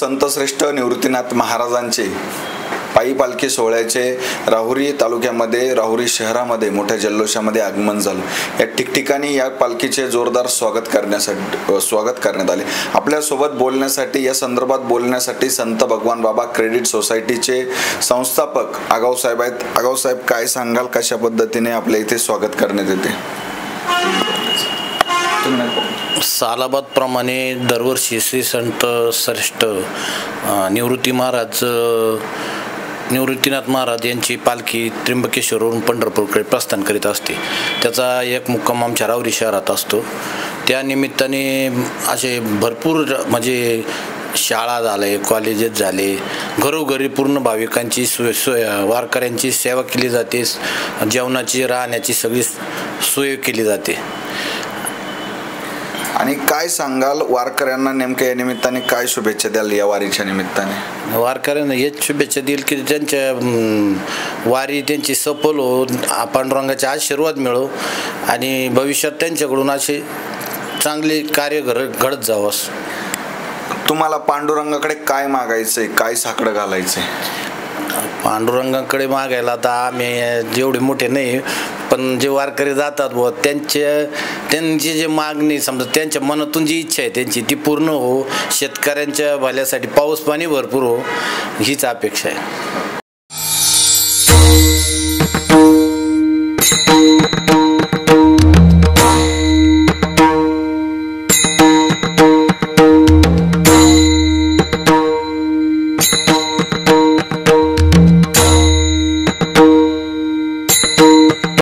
संतश्रेष्ठ निवृत्तीनाथ महाराजांचे पायी पालखी सोहळ्याचे राहुरी तालुक्यामध्ये, राहुरी शहरामध्ये मोठ्या जल्लोषामध्ये आगमन झालं। या ठिकठिकाणी या पालखीचे जोरदार स्वागत करण्यात आले। आपल्यासोबत बोलण्यासाठी, या संदर्भात बोलण्यासाठी संत भगवान बाबा क्रेडिट सोसायटीचे संस्थापक आगाव साहेब आहेत। आगाव साहेब, काय सांगाल, कशा पद्धतीने आपल्या इथे स्वागत करण्यात येते? सालाबाद प्रमाणे दरवर्षी श्री संत श्रेष्ठ निवृत्तीनाथ महाराज यांची पालखी त्र्यंबकेश्वरवरून पंढरपूरकडे प्रस्थान करीत असते। त्याचा एक मुक्काम आमच्या राहुरी शहरात असतो। त्या निमित्ताने असे भरपूर म्हणजे शाळा झाले, कॉलेजेस झाले, घरोघरी पूर्ण भाविकांची सोय वारकऱ्यांची सेवा केली जाते, जेवणाची राहण्याची सगळी सोय केली जाते। आणि काय सांगाल वारकऱ्यांना, नेमक्या या निमित्ताने काय शुभेच्छा द्याल? या वारीच्या निमित्ताने वारकऱ्यांना हेच शुभेच्छा देईल की त्यांच्या वारी त्यांची सफल हो, पांडुरंगाचे आशीर्वाद मिळो आणि भविष्यात त्यांच्याकडून असे चांगले कार्य घडत जावंस। तुम्हाला पांडुरंगाकडे काय मागायचंय, काय साकडं घालायचंय? पांडुरंगाकडे मागायला आता आम्ही जेवढे मोठे नाही, पण जे वारकरी जातात व त्यांची जे मागणी, समजा त्यांच्या मनातून जी इच्छा आहे त्यांची ती पूर्ण हो, शेतकऱ्यांच्या भल्यासाठी पाऊस पाणी भरपूर हो, हीच अपेक्षा आहे।